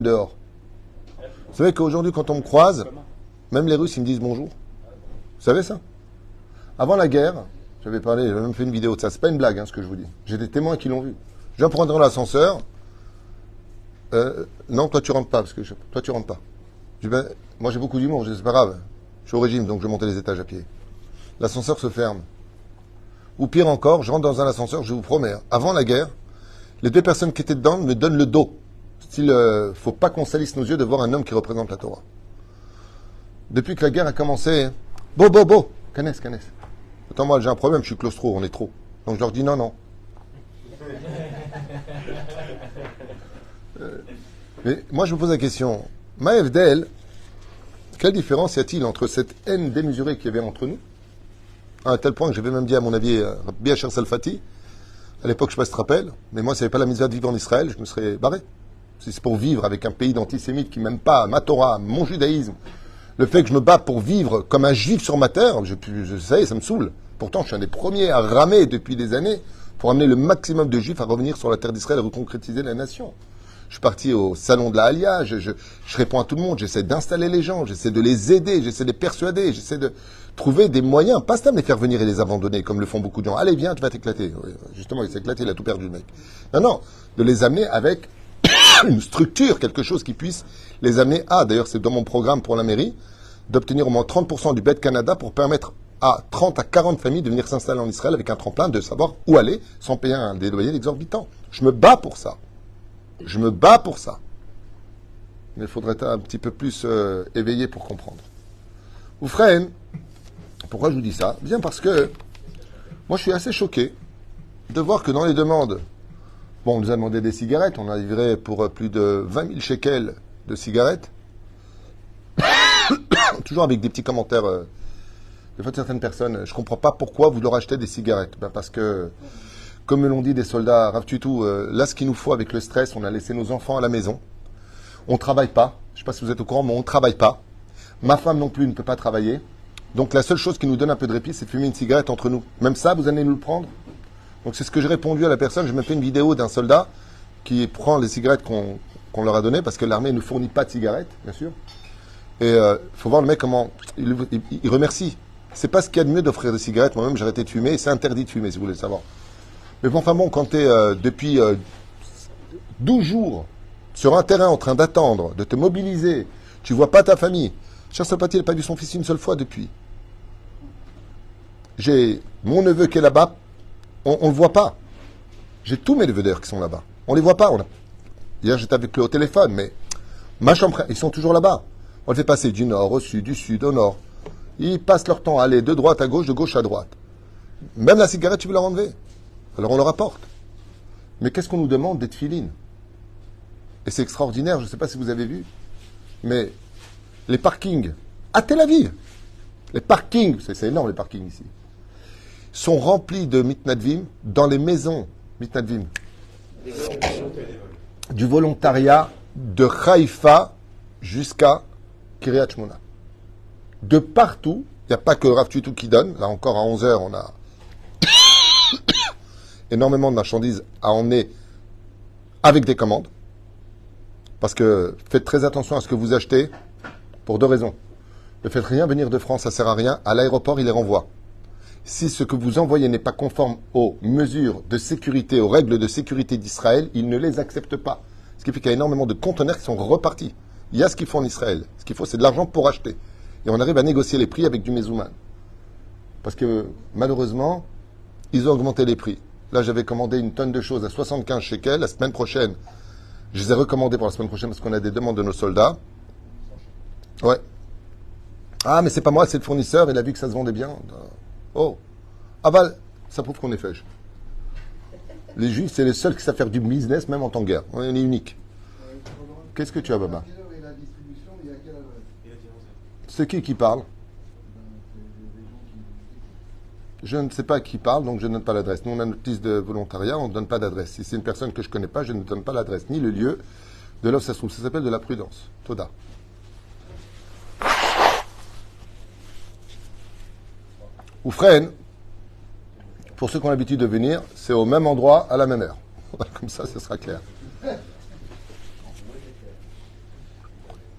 dehors. Vous savez qu'aujourd'hui, quand on me croise, même les Russes, ils me disent bonjour. Vous savez ça? Avant la guerre, j'avais même fait une vidéo de ça. C'est pas une blague, ce que je vous dis. J'ai des témoins qui l'ont vu. Je viens prendre dans l'ascenseur. Non, toi tu rentres pas, toi tu rentres pas. Je dis, moi j'ai beaucoup d'humour, c'est pas grave. Je suis au régime, donc je monte les étages à pied. L'ascenseur se ferme. Ou pire encore, je rentre dans un ascenseur, je vous promets. Avant la guerre, les deux personnes qui étaient dedans me donnent le dos. Style, faut pas qu'on salisse nos yeux de voir un homme qui représente la Torah. Depuis que la guerre a commencé, Canes. Attends, moi j'ai un problème, je suis claustro, on est trop. Donc je leur dis non. Mais moi je me pose la question, Maëvdel, quelle différence y a-t-il entre cette haine démesurée qu'il y avait entre nous, à un tel point que j'avais même dit à mon avis Rabbi Asher Salfati, à l'époque je sais pas si tu te rappelles, mais moi s'il n'y avait pas la mitzvah de vivre en Israël, je me serais barré. Si c'est pour vivre avec un pays d'antisémites qui m'aime pas, ma Torah, mon judaïsme, le fait que je me bats pour vivre comme un juif sur ma terre, je sais, ça me saoule. Pourtant, je suis un des premiers à ramer depuis des années pour amener le maximum de juifs à revenir sur la terre d'Israël et reconcrétiser la nation. Je suis parti au salon de la Halia, je réponds à tout le monde, j'essaie d'installer les gens, j'essaie de les aider, j'essaie de les persuader, j'essaie de trouver des moyens, pas ça de les faire venir et les abandonner comme le font beaucoup de gens. Allez, viens, tu vas t'éclater. Oui, justement, il s'est éclaté, il a tout perdu, le mec. Non, de les amener avec une structure, quelque chose qui puisse les amener à, d'ailleurs c'est dans mon programme pour la mairie, d'obtenir au moins 30% du Bet Canada pour permettre à 30 à 40 familles de venir s'installer en Israël avec un tremplin, de savoir où aller sans payer des loyers exorbitants. Je me bats pour ça. Mais il faudrait être un petit peu plus éveillé pour comprendre. Oufren, pourquoi je vous dis ça? Bien parce que moi je suis assez choqué de voir que dans les demandes, bon, on nous a demandé des cigarettes, on a livré pour plus de 20 000 shekels de cigarettes, toujours avec des petits commentaires. Des fois, de certaines personnes, je ne comprends pas pourquoi vous leur achetez des cigarettes. Parce que, comme me l'ont dit des soldats, Rav Tutu, là, ce qu'il nous faut avec le stress, on a laissé nos enfants à la maison. On ne travaille pas. Je ne sais pas si vous êtes au courant, mais on ne travaille pas. Ma femme non plus ne peut pas travailler. Donc, la seule chose qui nous donne un peu de répit, c'est de fumer une cigarette entre nous. Même ça, vous allez nous le prendre? Donc, c'est ce que j'ai répondu à la personne. Je me fais une vidéo d'un soldat qui prend les cigarettes qu'on leur a données, parce que l'armée ne fournit pas de cigarettes, bien sûr. Et faut voir le mec comment il remercie. C'est pas ce qu'il y a de mieux d'offrir des cigarettes. Moi-même, j'ai arrêté de fumer. C'est interdit de fumer, si vous voulez le savoir. Mais bon, quand tu es depuis 12 jours sur un terrain en train d'attendre, de te mobiliser, tu vois pas ta famille. Cher Sapati n'a pas vu son fils une seule fois depuis. J'ai mon neveu qui est là-bas. On le voit pas. J'ai tous mes neveux d'ailleurs qui sont là-bas. On les voit pas. Hier, j'étais avec eux au téléphone, mais ma chambre, ils sont toujours là-bas. On les fait passer du nord au sud, du sud au nord. Ils passent leur temps à aller de droite à gauche, de gauche à droite. Même la cigarette, tu veux leur enlever. Alors on leur apporte. Mais qu'est-ce qu'on nous demande d'être filines? Et c'est extraordinaire, je ne sais pas si vous avez vu, mais les parkings à Tel Aviv, les parkings, c'est énorme les parkings ici, sont remplis de mitnadvim dans les maisons mitnadvim du volontariat de Haïfa jusqu'à Kiryat Shmona. De partout, il n'y a pas que Rav Tutu qui donne. Là encore à 11h, on a énormément de marchandises à emmener avec des commandes. Parce que faites très attention à ce que vous achetez pour deux raisons. Ne faites rien venir de France, ça ne sert à rien. À l'aéroport, il les renvoie. Si ce que vous envoyez n'est pas conforme aux mesures de sécurité, aux règles de sécurité d'Israël, ils ne les acceptent pas. Ce qui fait qu'il y a énormément de conteneurs qui sont repartis. Il y a ce qu'il faut en Israël. Ce qu'il faut, c'est de l'argent pour acheter. Et on arrive à négocier les prix avec du mezouman. Parce que, malheureusement, ils ont augmenté les prix. Là, j'avais commandé une tonne de choses à 75 shekels. La semaine prochaine, je les ai recommandées pour la semaine prochaine parce qu'on a des demandes de nos soldats. Ouais. Ah, mais c'est pas moi, c'est le fournisseur. Il a vu que ça se vendait bien. Oh. Aval, ça prouve qu'on est fèche. Les Juifs, c'est les seuls qui savent faire du business, même en temps de guerre. On est unique. Qu'est-ce que tu as, Baba? C'est qui parle? Je ne sais pas qui parle, donc je ne donne pas l'adresse. Nous, on a une notice de volontariat, on ne donne pas d'adresse. Si c'est une personne que je ne connais pas, je ne donne pas l'adresse, ni le lieu de là où ça se trouve. Ça s'appelle de la prudence. Toda. Oufren, pour ceux qui ont l'habitude de venir, c'est au même endroit, à la même heure. Comme ça, ce sera clair.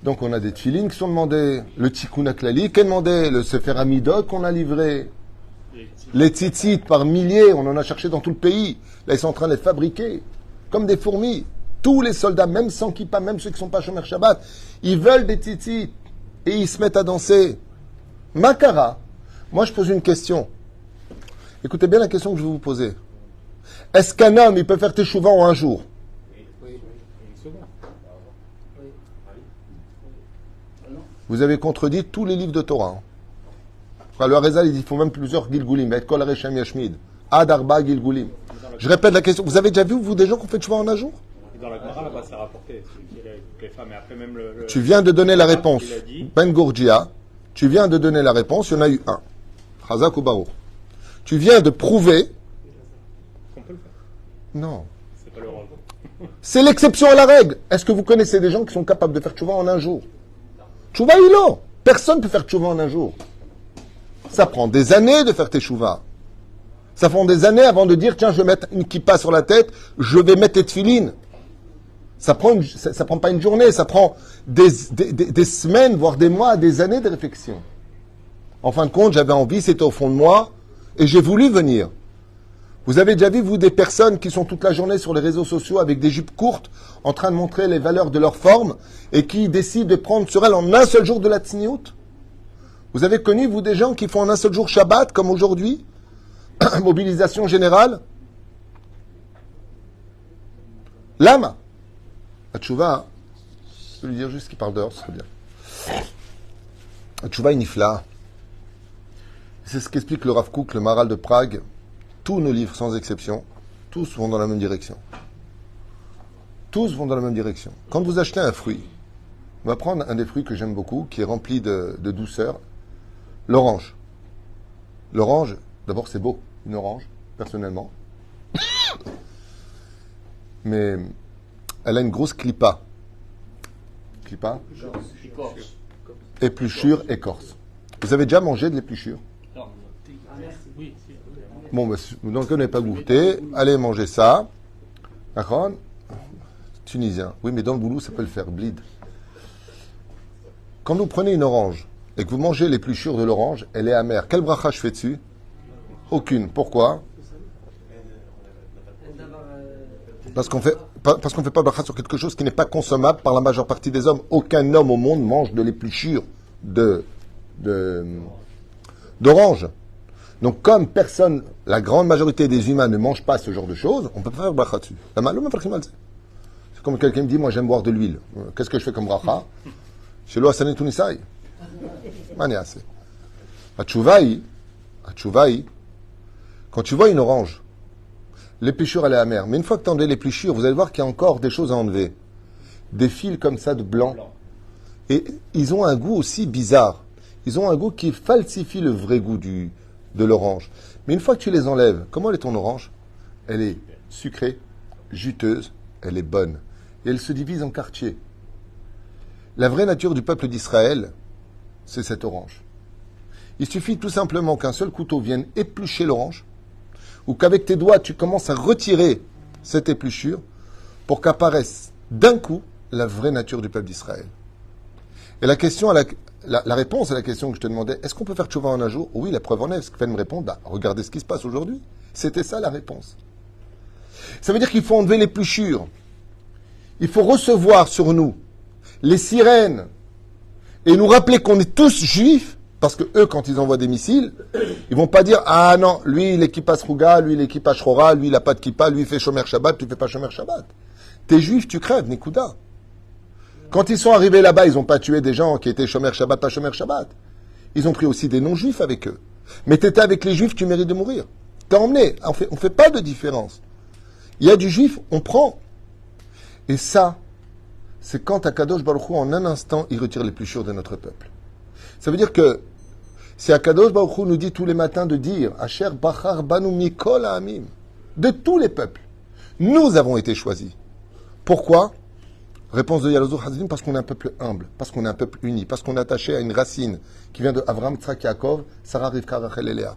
Donc on a des tefilines qui sont demandés, le tikkun haklali qui est demandé, le sefer hamidot qu'on a livré, les tzitzit par milliers, on en a cherché dans tout le pays. Là, ils sont en train de les fabriquer, comme des fourmis. Tous les soldats, même sans kippa, même ceux qui ne sont pas Shomer Shabbat, ils veulent des tzitzit et ils se mettent à danser. Makara, moi je pose une question. Écoutez bien la question que je vais vous poser. Est-ce qu'un homme, il peut faire teshuva en un jour? Vous avez contredit tous les livres de Torah. Le Harizal, il dit qu'il faut même plusieurs Gilgulim. Et Kol Reshem Yashmid. Ad Arba Gilgulim. Je répète la question. Vous avez déjà vu, vous, des gens qui ont fait teshuva en un jour? Dans la Gemara, là-bas, c'est rapporté. Les femmes, et après même Tu viens de donner la réponse. Ben Gourgia, tu viens de donner la réponse. Il y en a eu un. Chazak ou Baruch. Tu viens de prouver. qu'on peut le faire. Non. C'est pas le rôle. C'est l'exception à la règle. Est-ce que vous connaissez des gens qui sont capables de faire teshuva en un jour? Teshuva ilo. Personne ne peut faire teshuva en un jour. Ça prend des années de faire teshuva. Ça prend des années avant de dire, tiens, je vais mettre une kippa sur la tête, je vais mettre tes tefilines. Ça prend pas une journée, ça prend des semaines, voire des mois, des années de réflexion. En fin de compte, j'avais envie, c'était au fond de moi, et j'ai voulu venir. Vous avez déjà vu, vous, des personnes qui sont toute la journée sur les réseaux sociaux avec des jupes courtes, en train de montrer les valeurs de leur forme, et qui décident de prendre sur elles en un seul jour de la tsniout? Vous avez connu, vous, des gens qui font en un seul jour Shabbat, comme aujourd'hui? Mobilisation générale? Lama. La tchouva, je peux lui dire juste qu'il parle dehors, ce serait bien. La tchouva est nifla. C'est ce qu'explique le Rav Kook, le Maharal de Prague. Tous nos livres, sans exception, tous vont dans la même direction. Tous vont dans la même direction. Quand vous achetez un fruit, on va prendre un des fruits que j'aime beaucoup, qui est rempli de douceur, l'orange. L'orange, d'abord c'est beau, une orange, personnellement. Mais elle a une grosse clipa. Clipa? Épluchure, écorce. Vous avez déjà mangé de l'épluchure? Bon, bah, donc vous n'avez pas goûté. Allez manger ça. D'accord? Tunisien. Oui, mais dans le boulot, ça peut le faire. Bleed. Quand vous prenez une orange et que vous mangez l'épluchure de l'orange, elle est amère. Quelle bracha je fais dessus? Aucune. Pourquoi? Parce qu'on fait pas bracha sur quelque chose qui n'est pas consommable par la majeure partie des hommes. Aucun homme au monde mange de l'épluchure d'orange. Donc, comme personne, la grande majorité des humains ne mangent pas ce genre de choses, on ne peut pas faire bracha dessus. C'est comme quelqu'un me dit, moi j'aime boire de l'huile. Qu'est-ce que je fais comme bracha? Chez l'Oassane Tunisai. Maniasse. Atchouvaï, quand tu vois une orange, l'épluchure elle est amère. Mais une fois que tu enlèves l'épluchure, vous allez voir qu'il y a encore des choses à enlever. Des fils comme ça de blanc. Et ils ont un goût aussi bizarre. Ils ont un goût qui falsifie le vrai goût de l'orange. Mais une fois que tu les enlèves, comment elle est ton orange? Elle est sucrée, juteuse, elle est bonne. Et elle se divise en quartiers. La vraie nature du peuple d'Israël, c'est cette orange. Il suffit tout simplement qu'un seul couteau vienne éplucher l'orange, ou qu'avec tes doigts, tu commences à retirer cette épluchure pour qu'apparaisse d'un coup la vraie nature du peuple d'Israël. Et la question la réponse à la question que je te demandais, est-ce qu'on peut faire tchouva en un jour? Oui, la preuve en est. Ce que fait me répondre, bah, regardez ce qui se passe aujourd'hui. C'était ça la réponse. Ça veut dire qu'il faut enlever l'épluchure. Il faut recevoir sur nous les sirènes et nous rappeler qu'on est tous juifs, parce que eux, quand ils envoient des missiles, ils vont pas dire, ah non, lui il est kippa sruga, lui il est kippa shrora, lui il a pas de kippa, lui il fait shomer Shabbat, tu fais pas shomer Shabbat. T'es juif, tu crèves, Nikuda. Quand ils sont arrivés là-bas, ils n'ont pas tué des gens qui étaient shomer Shabbat, pas shomer Shabbat. Ils ont pris aussi des non-juifs avec eux. Mais tu étais avec les juifs, tu mérites de mourir. T'es emmené. On fait pas de différence. Il y a du juif, on prend. Et ça, c'est quand Akadosh Baruch Hu, en un instant, il retire l'épluchure de notre peuple. Ça veut dire que si Akadosh Baruch Hu nous dit tous les matins de dire Asher Bachar Banu Mikol Ha'amim, de tous les peuples, nous avons été choisis. Pourquoi? Réponse de Yalozur Hazidim, parce qu'on est un peuple humble, parce qu'on est un peuple uni, parce qu'on est attaché à une racine qui vient de Avram, Tzrak, Yaakov, Sarah, Rivka, Rachel et Léa.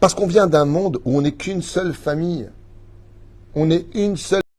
Parce qu'on vient d'un monde où on n'est qu'une seule famille. On est une seule